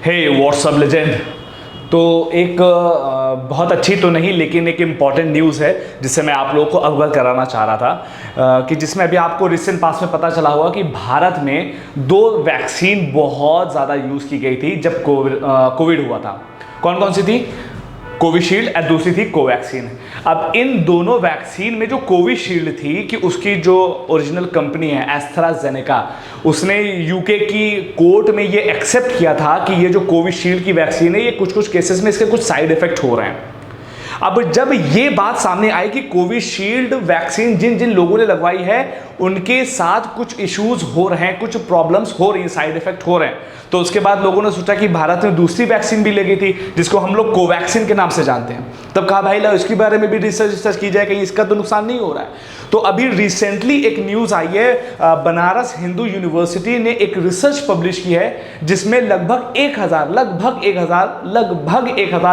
हे WhatsApp legend. तो एक बहुत अच्छी तो नहीं लेकिन एक इम्पॉर्टेंट न्यूज़ है जिससे मैं आप लोगों को अवगत कराना चाह रहा था कि जिसमें अभी आपको रिसेंट पास में पता चला होगा कि भारत में 2 वैक्सीन बहुत ज़्यादा यूज़ की गई थी जब कोविड हुआ था। कौन कौन सी थी? कोविशील्ड और दूसरी थी कोवैक्सीन। अब इन दोनों वैक्सीन में जो कोविशील्ड थी कि उसकी जो ओरिजिनल कंपनी है एस्ट्राजेनेका, उसने यूके की कोर्ट में ये एक्सेप्ट किया था कि ये जो कोविशील्ड की वैक्सीन है ये कुछ कुछ केसेस में इसके कुछ साइड इफेक्ट हो रहे हैं। अब जब ये बात सामने आई कि कोविशील्ड वैक्सीन जिन जिन लोगों ने लगवाई है उनके साथ कुछ इश्यूज हो रहे हैं, कुछ प्रॉब्लम्स हो रही हैं, साइड इफेक्ट हो रहे हैं, तो उसके बाद लोगों ने सोचा कि भारत में दूसरी वैक्सीन भी लगी थी जिसको हम लोग कोवैक्सीन के नाम से जानते हैं। तब कहा भाई ला इसके बारे में भी रिसर्च की जाए, कहीं इसका तो नुकसान नहीं हो रहा है। तो अभी रिसेंटली एक न्यूज़ आई है, बनारस हिंदू यूनिवर्सिटी ने एक रिसर्च पब्लिश की है जिसमें लगभग 1000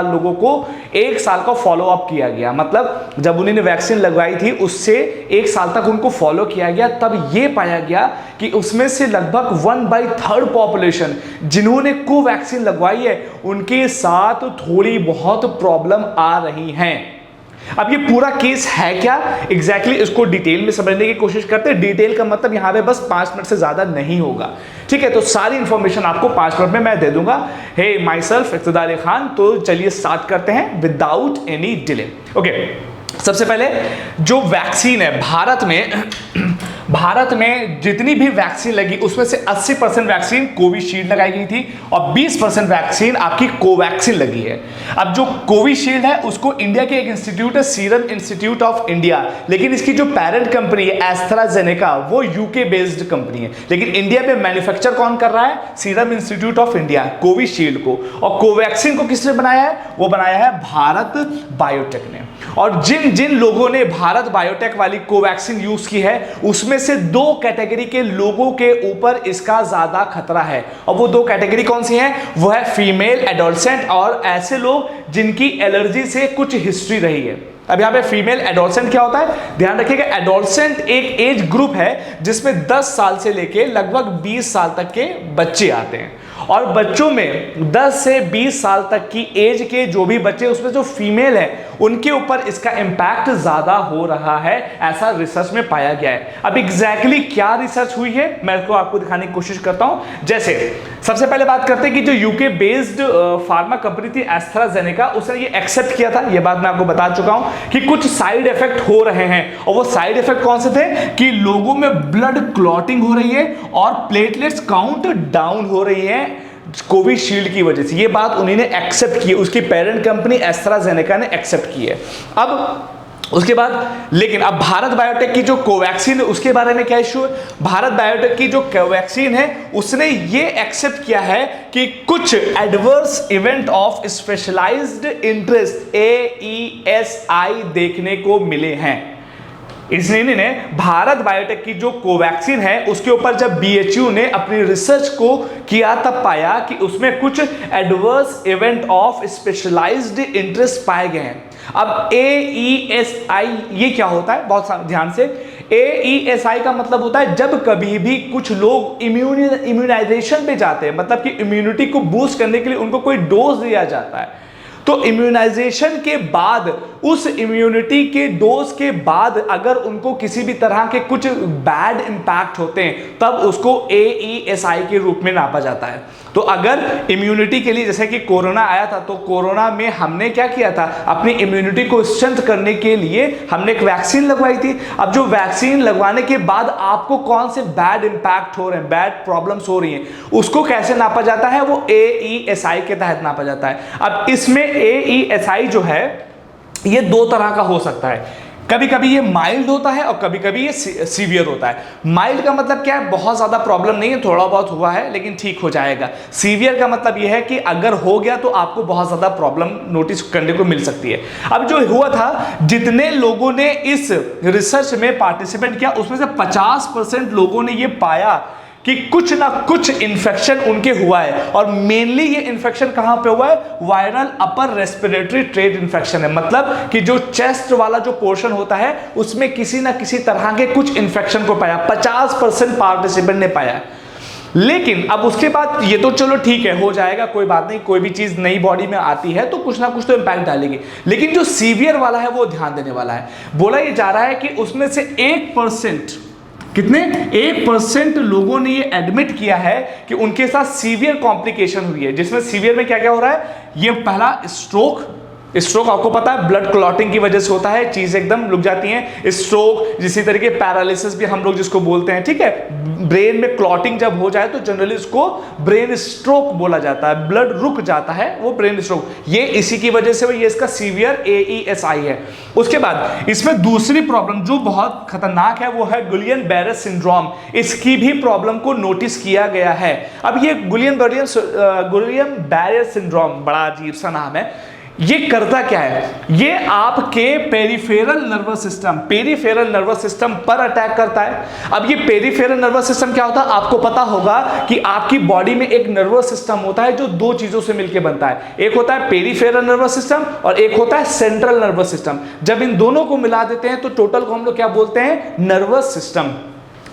लोगों को 1 साल का फॉलो अप किया गया। मतलब जब उन्होंने वैक्सीन लगवाई थी उससे 1 साल तक उनको फॉलो किया गया, तब ये पाया गया कि उसमें से लगभग 1/3 पॉपुलेशन जिन्होंने कोवैक्सीन लगवाई है उनके साथ थोड़ी बहुत प्रॉब्लम आ रही हैं। अब ये पूरा केस है क्या एग्जैक्टली इसको डिटेल में समझने की कोशिश करते हैं। डिटेल का मतलब यहां पे बस 5 मिनट से ज्यादा नहीं होगा, ठीक है? तो सारी इंफॉर्मेशन आपको 5 मिनट में मैं दे दूंगा। हे माई सेल्फ इक़्तिदार खान। तो चलिए स्टार्ट करते हैं विदाउट एनी डिले। ओके, सबसे पहले जो वैक्सीन है भारत में जितनी भी वैक्सीन लगी उसमें से 80% वैक्सीन कोविशील्ड लगाई गई थी और 20% वैक्सीन आपकी कोवैक्सीन लगी है। अब जो कोविशील्ड है उसको इंडिया के एक इंस्टीट्यूट है, सीरम इंस्टीट्यूट ऑफ इंडिया, लेकिन इसकी जो पेरेंट कंपनी है एस्ट्राजेनेका वो यूके बेस्ड कंपनी है, लेकिन इंडिया में मैन्युफैक्चर कौन कर रहा है? Serum institute of India Covishield को। और कोवैक्सीन को किसने बनाया है? वो बनाया है भारत बायोटेक ने। और जिन जिन लोगों ने भारत बायोटेक वाली कोवैक्सीन यूज की है उसमें से 2 कैटेगरी के लोगों के ऊपर इसका ज्यादा खतरा है। और वो 2 कैटेगरी कौन सी हैं? वो है फीमेल एडोलसेंट और ऐसे लोग जिनकी एलर्जी से कुछ हिस्ट्री रही है। अब यहां पे फीमेल एडोलसेंट क्या होता है ध्यान रखिएगा। एडोलसेंट एक एज ग्रुप है जिसमें 10 साल से लेके लगभग 20 साल तक के बच्चे आते हैं। और बच्चों में 10 से 20 साल तक की एज के जो भी बच्चे उसमें जो फीमेल है उनके ऊपर इसका इंपैक्ट ज्यादा हो रहा है, ऐसा रिसर्च में पाया गया है। अब एग्जैक्टली क्या रिसर्च हुई है मैं इसको आपको दिखाने की कोशिश करता हूं। जैसे सबसे पहले बात करते हैं कि जो यूके बेस्ड फार्मा कंपनी थी एस्ट्राजेनेका, उसने ये एक्सेप्ट किया था, ये बात मैं आपको बता चुका हूं कि कुछ साइड इफेक्ट हो रहे हैं। और वो साइड इफेक्ट कौन से थे कि लोगों में ब्लड क्लॉटिंग हो रही है और प्लेटलेट्स काउंट डाउन हो रही है कोविशील्ड की वजह से। ये बात उन्होंने एक्सेप्ट की, उसकी पेरेंट कंपनी एस्ट्राजेनेका ने एक्सेप्ट की है। अब उसके बाद लेकिन अब भारत बायोटेक की जो कोवैक्सीन है उसके बारे में क्या इशू है? भारत बायोटेक की जो कोवैक्सीन है उसने ये एक्सेप्ट किया है कि कुछ adverse event of specialised interest AESI देखने को मिले हैं। इसलिए ने भारत बायोटेक की जो कोवैक्सीन है उसके ऊपर जब BHU ने अपनी रिसर्च को किया तब पाया कि उसमें कुछ adverse event of specialised interest पाए गए हैं। अब AESI ये क्या होता है? बहुत ध्यान से, AESI का मतलब होता है जब कभी भी कुछ लोग इम्यूनाइजेशन पे जाते हैं, मतलब कि इम्यूनिटी को बूस्ट करने के लिए उनको कोई डोज दिया जाता है, तो इम्यूनाइजेशन के बाद उस इम्यूनिटी के डोज के बाद अगर उनको किसी भी तरह के कुछ बैड इंपैक्ट होते हैं तब उसको AESI के रूप में नापा जाता है। तो अगर इम्यूनिटी के लिए जैसे कि कोरोना आया था तो कोरोना में हमने क्या किया था? अपनी इम्यूनिटी को स्ट्रेंथ करने के लिए हमने एक वैक्सीन लगवाई थी। अब जो वैक्सीन लगवाने के बाद आपको कौन से बैड इंपैक्ट हो रहे हैं, बैड प्रॉब्लम्स हो रही हैं, उसको कैसे नापा जाता है? वो AESI के तहत नापा जाता है। अब इसमें AESI जो है ये 2 तरह का हो सकता है। कभी कभी ये माइल्ड होता है और कभी कभी ये सीवियर होता है। माइल्ड का मतलब क्या है? बहुत ज्यादा प्रॉब्लम नहीं है, थोड़ा बहुत हुआ है लेकिन ठीक हो जाएगा। सीवियर का मतलब ये है कि अगर हो गया तो आपको बहुत ज्यादा प्रॉब्लम नोटिस करने को मिल सकती है। अब जो हुआ था, जितने लोगों ने इस रिसर्च में पार्टिसिपेट किया उसमें से 50% लोगों ने ये पाया कि कुछ ना कुछ इन्फेक्शन उनके हुआ है। और मेनली ये इन्फेक्शन कहां पे हुआ है? Viral upper respiratory tract infection है। मतलब कि जो चेस्ट वाला जो पोर्शन होता है उसमें किसी ना किसी तरह के कुछ इन्फेक्शन को पाया। 50% पार्टिसिपेंट ने पाया है। लेकिन अब उसके बाद ये तो चलो ठीक है, हो जाएगा, कोई बात नहीं, कोई भी चीज नई बॉडी में आती है तो कुछ ना कुछ तो इंपैक्ट डालेगी। लेकिन जो सीवियर वाला है वो ध्यान देने वाला है। बोला ये जा रहा है कि उसमें से 1%, कितने 1% लोगों ने ये एडमिट किया है कि उनके साथ सीवियर कॉम्प्लिकेशन हुई है। जिसमें सीवियर में क्या क्या हो रहा है, ये पहला स्ट्रोक आपको पता है ब्लड क्लॉटिंग की वजह से होता है, चीज एकदम रुक जाती है। स्ट्रोक, इसी तरीके पैरालिसिस भी हम लोग जिसको बोलते हैं, ठीक है, ब्रेन में क्लॉटिंग जब हो जाए तो जनरली उसको ब्रेन स्ट्रोक बोला जाता है, ब्लड रुक जाता है, वो ब्रेन स्ट्रोक, ये इसी की वजह से ये इसका सीवियर AESI है। उसके बाद इसमें दूसरी प्रॉब्लम जो बहुत खतरनाक है वो है गुलियन बैरे सिंड्रोम। इसकी भी प्रॉब्लम को नोटिस किया गया है। अब ये गुलियन बैरे सिंड्रोम बड़ा अजीब सा नाम है। ये करता क्या है, ये आपके पेरिफेरल नर्वस सिस्टम पर अटैक करता है। अब ये पेरिफेरल नर्वस सिस्टम क्या होता है, आपको पता होगा कि आपकी बॉडी में एक नर्वस सिस्टम होता है जो दो चीजों से मिलकर बनता है। एक होता है पेरिफेरल नर्वस सिस्टम और एक होता है सेंट्रल नर्वस सिस्टम। जब इन दोनों को मिला देते हैं तो टोटल को हम लोग क्या बोलते हैं, नर्वस सिस्टम।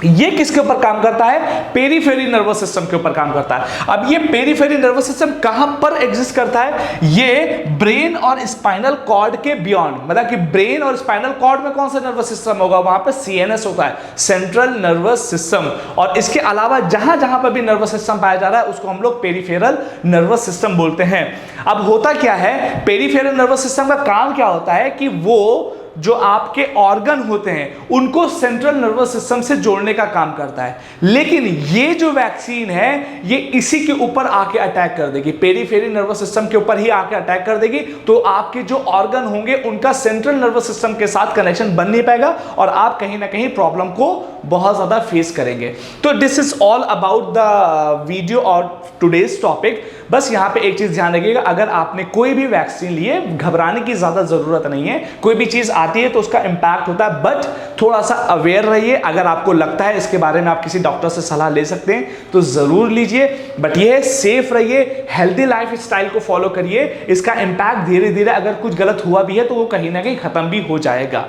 ये किसके ऊपर काम करता है, पेरिफेरल नर्वस सिस्टम के ऊपर काम करता है। अब ये पेरिफेरल नर्वस सिस्टम कहां पर एग्जिस्ट करता है, ये ब्रेन और स्पाइनल कॉर्ड के बियॉन्ड, मतलब कि ब्रेन और स्पाइनल कॉर्ड में कौन सा नर्वस सिस्टम होगा, वहां पे CNS होता है, सेंट्रल नर्वस सिस्टम। और इसके अलावा जहां जहां पर भी नर्वस सिस्टम पाया जा रहा है उसको हम लोग पेरिफेरल नर्वस सिस्टम बोलते हैं। अब होता क्या है, पेरिफेरल नर्वस सिस्टम का काम क्या होता है कि वो जो आपके ऑर्गन होते हैं उनको सेंट्रल नर्वस सिस्टम से जोड़ने का काम करता है। लेकिन ये जो वैक्सीन है ये इसी के ऊपर आके अटैक कर देगी, पेरिफेरल नर्वस सिस्टम के ऊपर ही आके अटैक कर देगी। तो आपके जो ऑर्गन होंगे उनका सेंट्रल नर्वस सिस्टम के साथ कनेक्शन बन नहीं पाएगा और आप कहीं ना कहीं प्रॉब्लम को बहुत ज्यादा फेस करेंगे। तो this is all about the video और टुडेज टॉपिक। बस यहां पे एक चीज ध्यान रखिएगा, अगर आपने कोई भी वैक्सीन लिए घबराने की ज्यादा जरूरत नहीं है। कोई भी चीज आती है तो उसका इंपैक्ट होता है, बट थोड़ा सा अवेयर रहिए। अगर आपको लगता है इसके बारे में आप किसी डॉक्टर से सलाह ले सकते हैं तो जरूर लीजिए, बट ये सेफ रहिए, हेल्दी लाइफ स्टाइल को फॉलो करिए। इसका इंपैक्ट धीरे धीरे अगर कुछ गलत हुआ भी है तो वो कहीं ना कहीं खत्म भी हो जाएगा।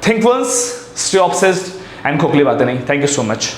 Think once, stay obsessed and खोखली बातें नहीं। Thank you so much.